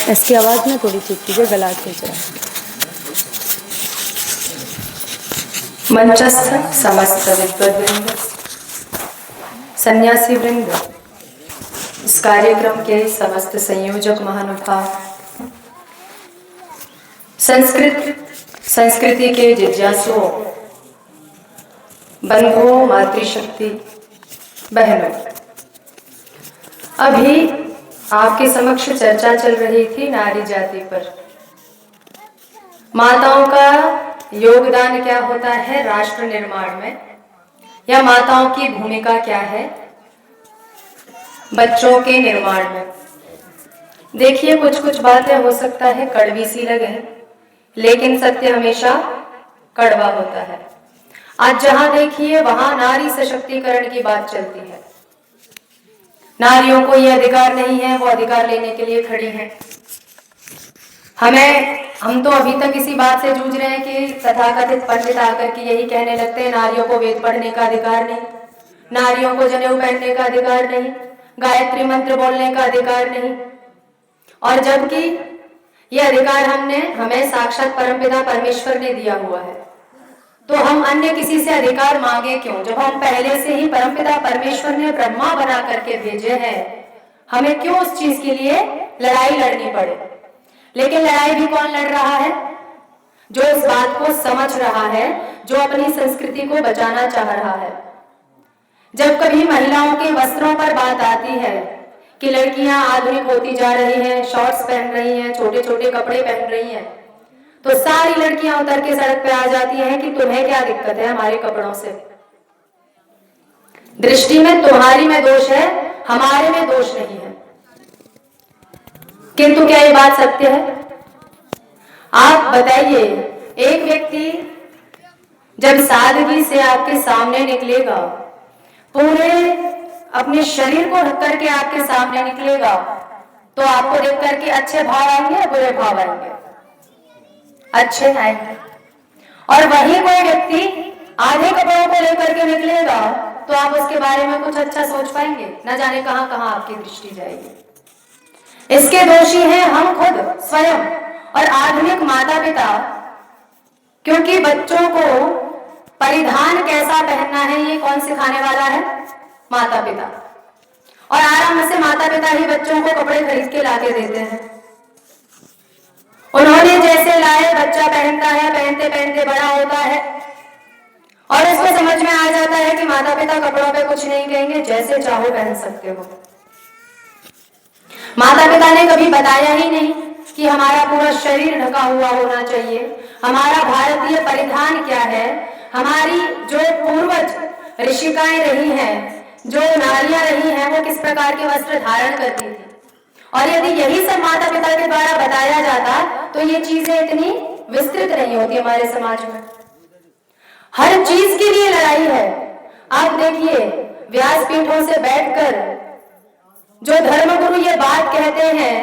इसकी आवाज में थोड़ी ठीक कीजिए, गला खींच रहा है। मंचस्थ समस्त विद्वद्वृंद, सन्यासी वृंद, इस कार्यक्रम के समस्त संयोजक महानुभाव, संस्कृति के जिज्ञासुओं, बंधुओं, मातृशक्ति, बहनों, अभी आपके समक्ष चर्चा चल रही थी नारी जाति पर। माताओं का योगदान क्या होता है राष्ट्र निर्माण में, या माताओं की भूमिका क्या है बच्चों के निर्माण में। देखिए, कुछ कुछ बातें हो सकता है कड़वी सी लगे, लेकिन सत्य हमेशा कड़वा होता है। आज जहां देखिए वहां नारी सशक्तिकरण की बात चलती है। नारियों को यह अधिकार नहीं है, वो अधिकार लेने के लिए खड़ी हैं। हम तो अभी तक इसी बात से जूझ रहे हैं कि तथाकथित पंडित आकर के यही कहने लगते हैं नारियों को वेद पढ़ने का अधिकार नहीं, नारियों को जनेऊ पहनने का अधिकार नहीं, गायत्री मंत्र बोलने का अधिकार नहीं। और जबकि यह अधिकार हमें साक्षात परमपिता परमेश्वर ने दिया हुआ है, तो हम अन्य किसी से अधिकार मांगे क्यों, जब हम पहले से ही परमपिता परमेश्वर ने ब्रह्मा बना करके भेजे हैं। हमें क्यों उस चीज के लिए लड़ाई लड़नी पड़े। लेकिन लड़ाई भी कौन लड़ रहा है? जो इस बात को समझ रहा है, जो अपनी संस्कृति को बचाना चाह रहा है। जब कभी महिलाओं के वस्त्रों पर बात आती है कि लड़कियां आधुनिक होती जा रही हैं, शॉर्ट्स पहन रही हैं, छोटे छोटे कपड़े पहन रही हैं, तो सारी लड़कियां उतर के सड़क पे आ जाती हैं कि तुम्हें क्या दिक्कत है हमारे कपड़ों से। दृष्टि में तुम्हारी में दोष है, हमारे में दोष नहीं है। किंतु क्या ये बात सत्य है? आप बताइए, एक व्यक्ति जब सादगी से आपके सामने निकलेगा, पूरे अपने शरीर को ढक करके आपके सामने निकलेगा, तो आपको देख करके अच्छे भाव आएंगे या बुरे भाव आएंगे? अच्छे आएंगे। और वही कोई व्यक्ति आधे कपड़ों को लेकर के निकलेगा, तो आप उसके बारे में कुछ अच्छा सोच पाएंगे? न जाने कहां कहां आपकी दृष्टि जाएगी। इसके दोषी हैं हम खुद स्वयं और आधुनिक माता पिता, क्योंकि बच्चों को परिधान कैसा पहनना है ये कौन सिखाने वाला है? माता पिता। और आराम से माता पिता ही बच्चों को कपड़े खरीद के लाके देते हैं। उन्होंने जैसे लाए बच्चा पहनता है, पहनते पहनते बड़ा होता है और इसको समझ में आ जाता है कि माता पिता कपड़ों पे कुछ नहीं कहेंगे, जैसे चाहो पहन सकते हो। माता पिता ने कभी बताया ही नहीं कि हमारा पूरा शरीर ढका हुआ होना चाहिए, हमारा भारतीय परिधान क्या है, हमारी जो पूर्वज ऋषिकाएं रही हैं, जो नारियां रही हैं, वो किस प्रकार के वस्त्र धारण करती थी। और यदि यही सब माता पिता के द्वारा बताया जाता तो ये चीजें इतनी विस्तृत नहीं होती हमारे समाज में। हर चीज के लिए लड़ाई है। आप देखिए, व्यासपीठों से बैठकर जो धर्मगुरु ये बात कहते हैं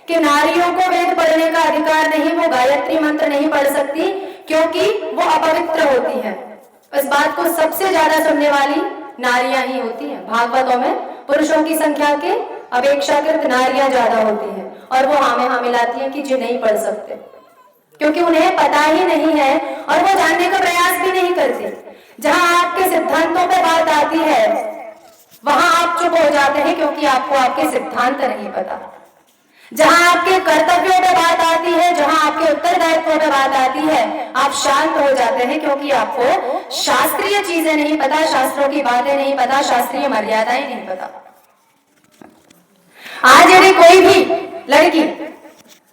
कि नारियों को वेद पढ़ने का अधिकार नहीं, वो गायत्री मंत्र नहीं पढ़ सकती क्योंकि वो अपवित्र होती हैं। इस बात को सबसे ज्यादा सुनने वाली नारियां ही होती हैं। भागवतों में पुरुषों की संख्या के अपेक्षाकृत नारियां ज्यादा होती हैं और वो हाँ मिलाती हैं कि जो नहीं पढ़ सकते, क्योंकि उन्हें पता ही नहीं है और वो जानने का प्रयास भी नहीं करती। जहां आपके सिद्धांतों पर बात आती है वहां आप चुप हो जाते हैं क्योंकि आपको आपके सिद्धांत नहीं पता। जहां आपके कर्तव्यों पे बात आती है, जहां आपके उत्तरदायित्वों पे बात आती है, आप शांत हो जाते हैं क्योंकि आपको शास्त्रीय चीजें नहीं पता, शास्त्रों की बातें नहीं पता, शास्त्रीय मर्यादाएं नहीं पता। आज यदि कोई भी लड़की,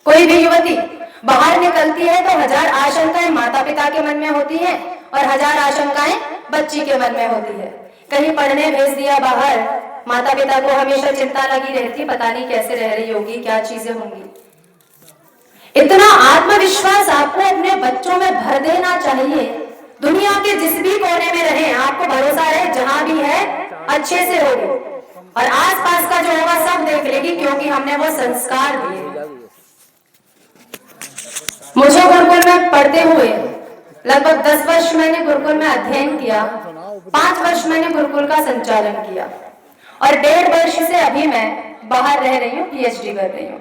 कोई भी युवती बाहर निकलती है तो हजार आशंकाएं माता पिता के मन में होती है और हजार आशंकाएं बच्ची के मन में होती है। कहीं पढ़ने भेज दिया बाहर, माता पिता को हमेशा चिंता लगी रहती, पता नहीं कैसे रह रही होगी, क्या चीजें होंगी। इतना आत्मविश्वास आपको अपने बच्चों में भर देना चाहिए। दुनिया के जिस भी कोने में रहे, आपको भरोसा है जहां भी है अच्छे से होगी और आसपास का जो होगा सब देख लेगी, क्योंकि हमने वो संस्कार दिए। मुझे गुरुकुल में पढ़ते हुए लगभग 10 वर्ष मैंने गुरुकुल में अध्ययन किया, 5 वर्ष मैंने गुरुकुल का संचालन किया और 1.5 वर्ष से अभी मैं बाहर रह रही हूँ, पीएचडी कर रही हूँ।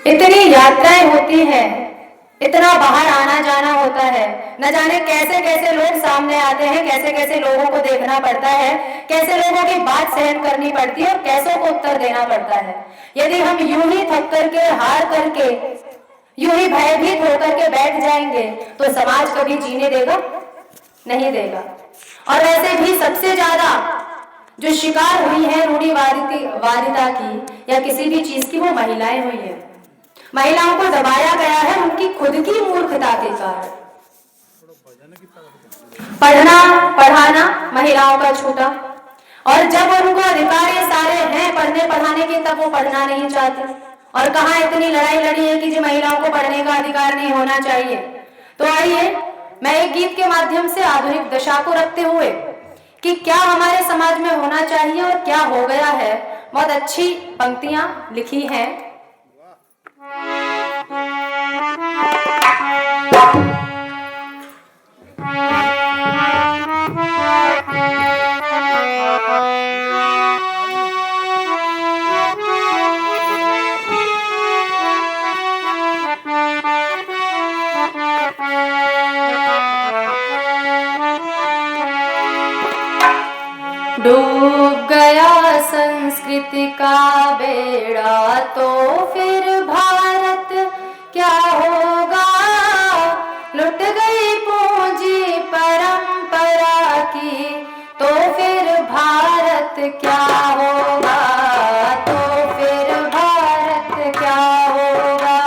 इतनी यात्राएं होती हैं, इतना बाहर आना जाना होता है, न जाने कैसे कैसे लोग सामने आते हैं, कैसे कैसे लोगों को देखना पड़ता है, कैसे लोगों की बात सहन करनी पड़ती है और कैसों को उत्तर देना पड़ता है। यदि हम यूं ही थक करके, हार करके, यूं ही भयभीत होकर के बैठ जाएंगे तो समाज कभी जीने देगा? नहीं देगा। और वैसे भी सबसे ज्यादा जो शिकार हुई है रूढ़िवादिता की या किसी भी चीज की, वो महिलाएं हुई है। महिलाओं को दबाया गया है उनकी खुद की मूर्खता के कारण। पढ़ना पढ़ाना महिलाओं का छूटा, और जब उनको अधिकार ये सारे हैं पढ़ने पढ़ाने के, तब वो पढ़ना नहीं चाहते। और कहाँ इतनी लड़ाई लड़ी है कि जो महिलाओं को पढ़ने का अधिकार नहीं होना चाहिए। तो आइए मैं एक गीत के माध्यम से आधुनिक दशा को रखते हुए कि क्या हमारे समाज में होना चाहिए और क्या हो गया है, बहुत अच्छी पंक्तियां लिखी हैं। डूब गया संस्कृति का बेड़ा तो फिर भारत क्या होगा, लुट गई पूंजी परंपरा की तो फिर भारत क्या होगा, तो फिर भारत क्या होगा।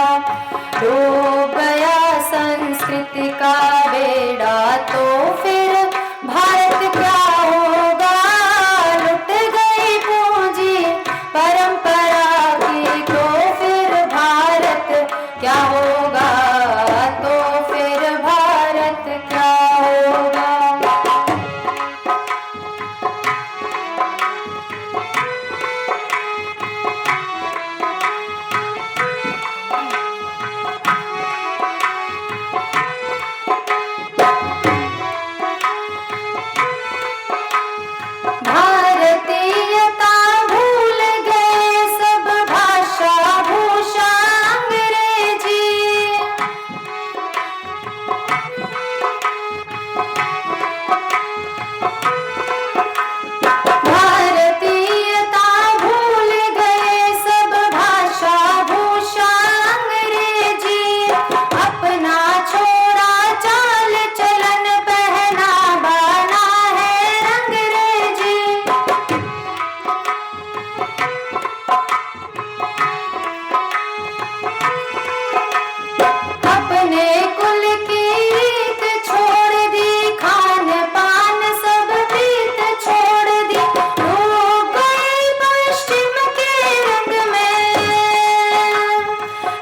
डूब गया संस्कृति का बेड़ा तो फिर भारत क्या होगा, लुट गई पूंजी परंपरा की तो फिर भारत क्या होगा, तो फिर भारत क्या होगा। भारतीयता भूल गए सब, भाषा भूषा अंग्रेजी। भारतीयता भूल गए सब, भाषा भूषा अंग्रेजी। अपना छोड़ा चाल चलन, पहना बना है अंग्रेजी। अपने कुल की रीत छोड़ दी, खान पान सब प्रीत छोड़ दी। डूब गई पश्चिम के रंग में,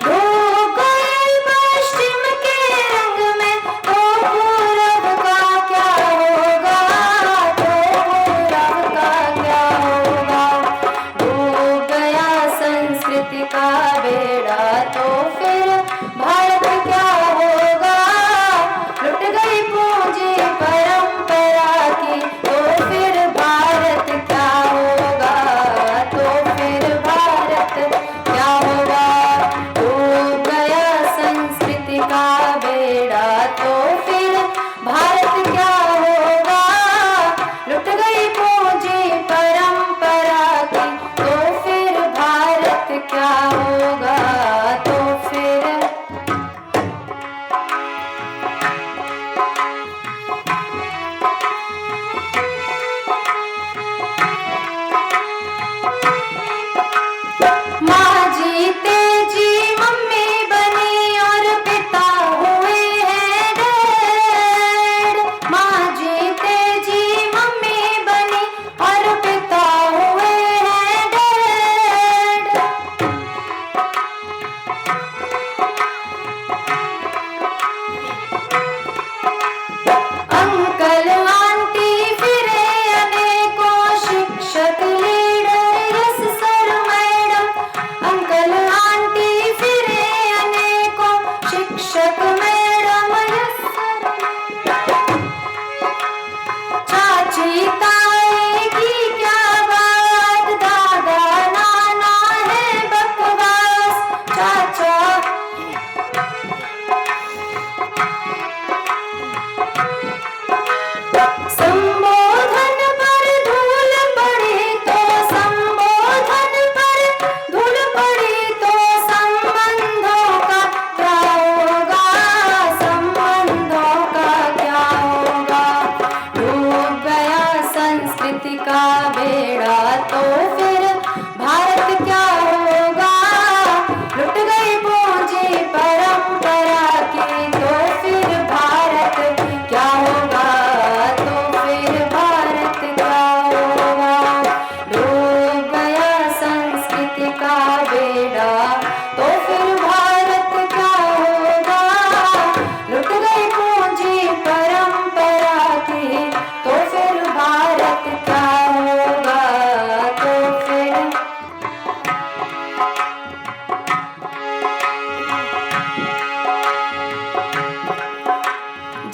डूब गई पश्चिम के रंग में तो पूरब का क्या होगा, तो पूरब का क्या होगा। डूब गया संस्कृति का बेड़ा तो फिर भारत क्या होगा, लुट गई पूंजी परंपरा की तो फिर भारत क्या होगा, तो फिर भारत क्या होगा। डूब गया संस्कृति का बेड़ा तो फिर भारत क्या होगा, लुट गई पूंजी परंपरा की तो फिर भारत क्या होगा, तो फिर। माँ जीते जी मम्मी बनी और पिता हुए हैं डैड। माँ जीते जी मम्मी बनी और पिता हुए हैं डैड।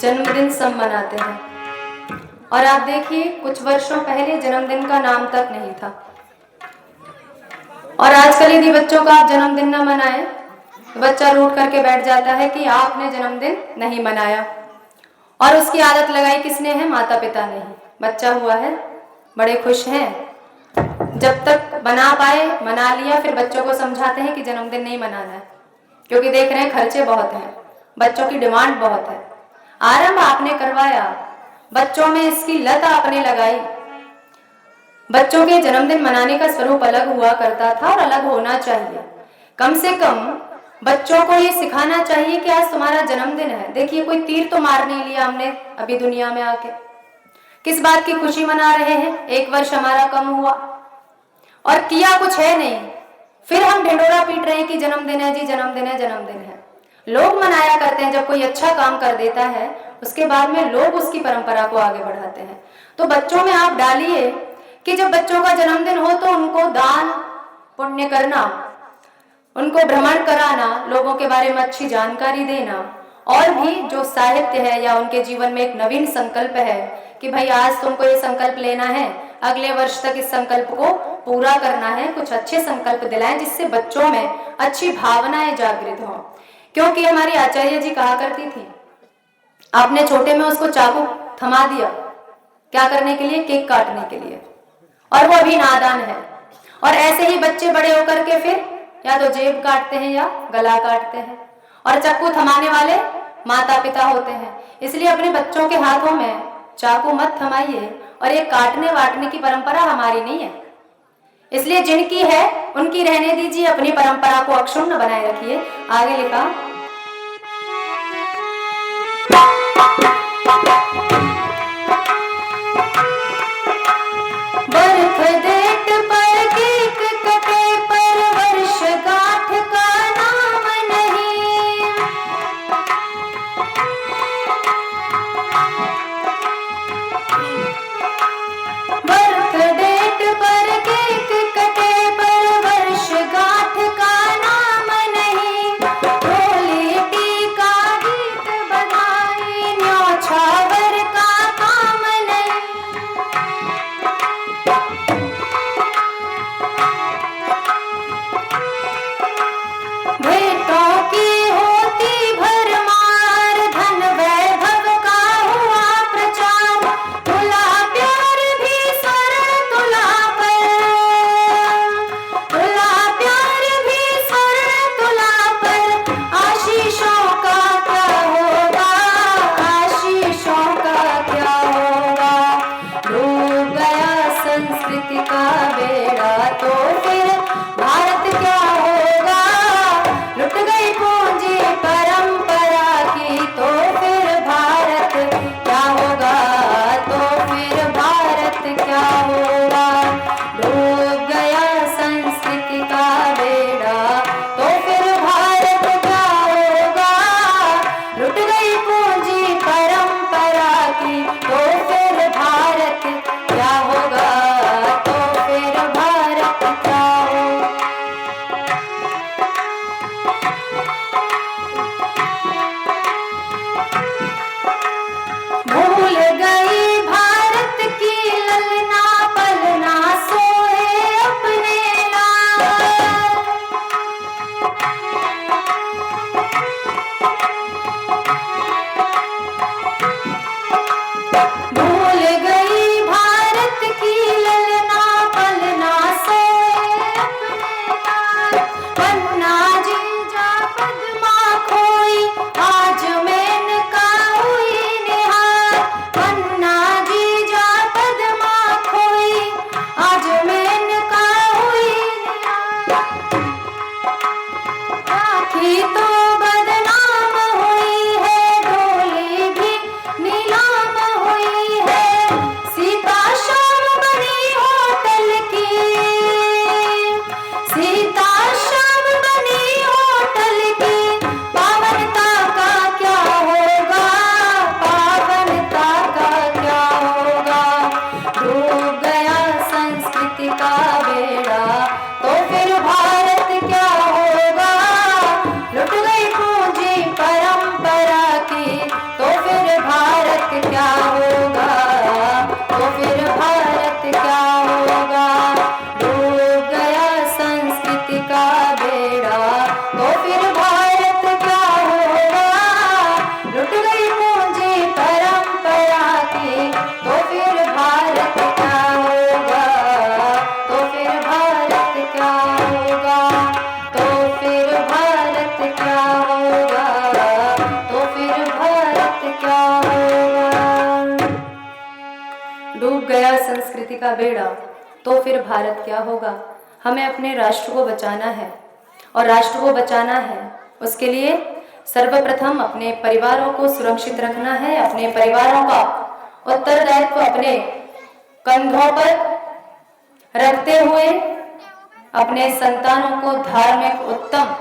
जन्मदिन सब मनाते हैं। और आप देखिए कुछ वर्षों पहले जन्मदिन का नाम तक नहीं था। और आजकल यदि बच्चों का आप जन्मदिन न मनाएं तो बच्चा रूठ करके बैठ जाता है कि आपने जन्मदिन नहीं मनाया। और उसकी आदत लगाई किसने है? माता पिता ने ही। बच्चा हुआ है, बड़े खुश हैं, जब तक बना पाए मना लिया, फिर बच्चों को समझाते हैं कि जन्मदिन नहीं मनाना है, क्योंकि देख रहे हैं खर्चे बहुत हैं, बच्चों की डिमांड बहुत है। आरंभ आपने करवाया, बच्चों में इसकी लत आपने लगाई। बच्चों के जन्मदिन मनाने का स्वरूप अलग हुआ करता था और अलग होना चाहिए। कम से कम बच्चों को ये सिखाना चाहिए कि आज तुम्हारा जन्मदिन है। देखिए कोई तीर तो मार नहीं लिया हमने अभी दुनिया में आके, किस बात की खुशी मना रहे हैं? 1 वर्ष हमारा कम हुआ और किया कुछ है नहीं, फिर हम ढिंडोरा पीट रहे हैं कि जन्मदिन है जी, जन्मदिन है, जन्मदिन है। लोग मनाया करते हैं, जब कोई अच्छा काम कर देता है उसके बाद में लोग उसकी परंपरा को आगे बढ़ाते हैं। तो बच्चों में आप डालिए कि जब बच्चों का जन्मदिन हो तो उनको दान पुण्य करना, उनको भ्रमण कराना, लोगों के बारे में अच्छी जानकारी देना, और भी जो साहित्य है या उनके जीवन में एक नवीन संकल्प है कि भाई आज तुमको ये संकल्प लेना है, अगले वर्ष तक इस संकल्प को पूरा करना है। कुछ अच्छे संकल्प दिलाएं जिससे बच्चों में अच्छी भावनाएं जागृत हों। क्योंकि हमारी आचार्य जी कहा करती थी, आपने छोटे में उसको चाकू थमा दिया, क्या करने के लिए? केक काटने के लिए, और वो अभी नादान है। और ऐसे ही बच्चे बड़े होकर के फिर या तो जेब काटते हैं या गला काटते हैं, और चाकू थमाने वाले माता पिता होते हैं। इसलिए अपने बच्चों के हाथों में चाकू मत थमाइए, और ये काटने वाटने की परंपरा हमारी नहीं है। इसलिए जिनकी है उनकी रहने दीजिए, अपनी परंपरा को अक्षुण्ण बनाए रखिए। आगे लिखा, बर्थ डेट पर केक कटे पर वर्षगांठ का नाम नहीं। बर्थ डेट पर केक कटे पर वर्षगांठ का नाम नहीं। होली टीका गीत बधाई न्योछावर का काम नहीं। भेंटों की होती भरमार, धन वैभव का हुआ प्रचार। तुला प्यार भी स्वर्ण तुला पर, तुला प्यार भी स्वर्ण तुला पर। आशीषों का क्या होगा, आशीषों का क्या होगा। डूब गया संस्कृति का बेड़ा तो फिर भारत क्या होगा। लुट गई पूंजी परंपरा की तो फिर भारत क्या होगा, तो फिर भारत क्या होगा। डूब गया संस्कृति का बेड़ा तो फिर भारत क्या होगा। लुट गई पूंजी परंपरा की तो फिर भारत क्या होगा, तो फिर भारत क्या होगा। भूल गई भारत की ललना पलना सोए अपने लाल। भूल गई भारत की ललना पलना सोए अपने लाल। पन्ना जीजा पद्मा खोई आज मेनका हुई निहार। पन्ना जीजा पद्मा खोई आज मेनका हुई निहार। राखी तो बदनाम हुई है, डोली भी नीलाम हुई है। सीता शाम बनी होटल की, सीता शाम बनी होटल की। पावनता का क्या होगा, पावनता का क्या होगा। डूब गया संस्कृति का बेड़ा तो फिर भारत क्या होगा। लुट गई संस्कृति का बेड़ा, तो फिर भारत क्या होगा। हमें अपने राष्ट्र को बचाना है, और राष्ट्र को बचाना है उसके लिए सर्वप्रथम अपने परिवारों को सुरक्षित रखना है। अपने परिवारों का उत्तरदायित्व अपने कंधों पर रखते हुए अपने संतानों को धार्मिक, उत्तम,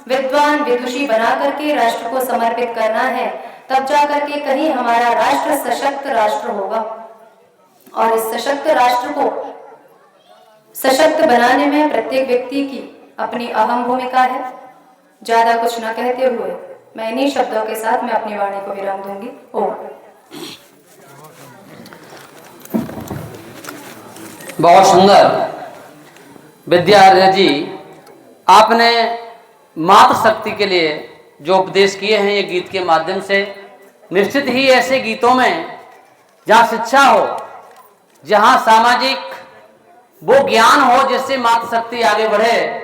विद्वान, विदुषी बना करके राष्ट्र को समर्पित करना है। तब जाकर के कहीं हमारा राष्ट्र सशक्त राष्ट्र होगा, और इस सशक्त राष्ट्र को सशक्त बनाने में प्रत्येक व्यक्ति की अपनी अहम भूमिका है। ज्यादा कुछ न कहते हुए मैं इन्हीं शब्दों के साथ मैं अपनी वाणी को विराम दूंगी। ओम। बहुत सुंदर विद्यार्य जी, आपने मातृशक्ति के लिए जो उपदेश किए हैं ये गीत के माध्यम से, निश्चित ही ऐसे गीतों में जहाँ शिक्षा हो, जहाँ सामाजिक वो ज्ञान हो जिससे मातृशक्ति आगे बढ़े,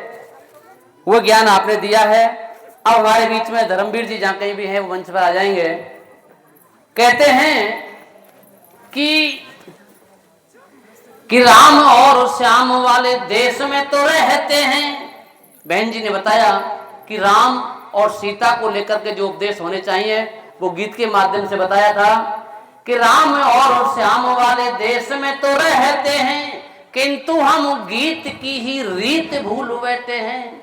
वो ज्ञान आपने दिया है। अब हमारे बीच में धर्मवीर जी जहाँ कहीं भी हैं वो मंच पर आ जाएंगे। कहते हैं कि राम और श्याम वाले देश में तो रहते हैं। बहन जी ने बताया कि राम और सीता को लेकर के जो उपदेश होने चाहिए वो गीत के माध्यम से बताया था कि राम और श्याम वाले देश में तो रहते हैं, किंतु हम गीत की ही रीत भूल बैठे हैं।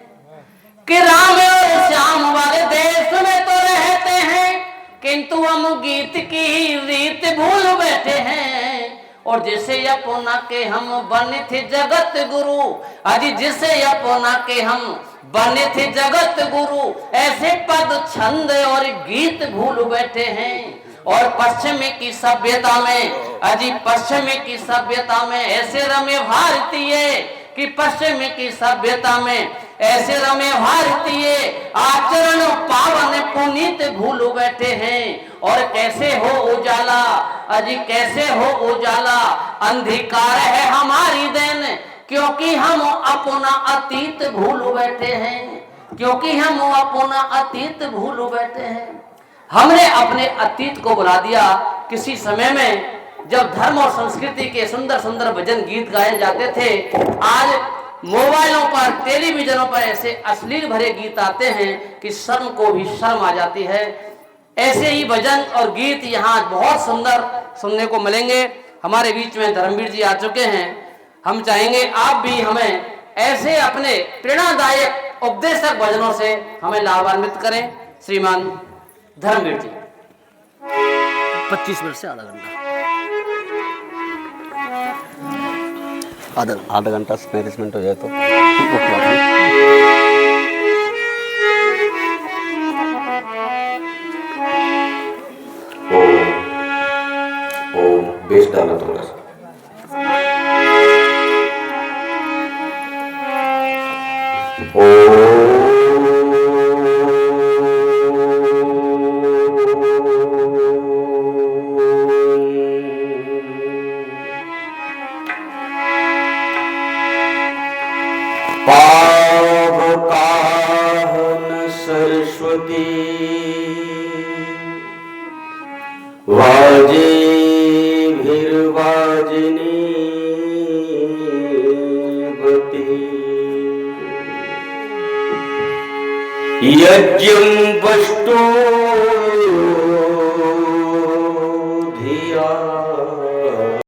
कि राम और श्याम वाले देश में तो रहते हैं, किंतु हम गीत की ही रीत भूल बैठे हैं। और जिसे अपना के हम बने थे जगत गुरु, अजी जिसे अपना के हम बने थे जगत गुरु, ऐसे पद छंद और गीत भूल बैठे हैं। और पश्चिम की सभ्यता में, अजी पश्चिम की सभ्यता में ऐसे रमे भारतीय, कि पश्चिम की सभ्यता में ऐसे रमे भारतीय, आचरण पावन पुनीत भूल बैठे हैं। और कैसे हो उजाला, अजी कैसे हो उजाला, अंधकार है हमारी देन, क्योंकि हम अपना अतीत भूल बैठे हैं। क्योंकि हम अपना अतीत भूल बैठे हैं। हमने अपने अतीत को बुला दिया। किसी समय में जब धर्म और संस्कृति के सुंदर सुंदर भजन गीत गाए जाते थे, आज मोबाइलों पर, टेलीविजनों पर ऐसे अश्लील भरे गीत आते हैं कि शर्म को भी शर्म आ जाती है। ऐसे ही भजन और गीत यहाँ बहुत सुंदर सुनने को मिलेंगे। हमारे बीच में धर्मवीर जी आ चुके हैं। हम चाहेंगे आप भी हमें ऐसे अपने प्रेरणादायक उपदेशक भजनों से हमें लाभान्वित करें। श्रीमान धर्मवीर जी। 25 मिनट से आधा घंटा, आधा घंटा 35 मिनट हो जाए तो बेस डालना थोड़ा सा। वाजे भिरवाजनी बती, यज्ञं पष्टो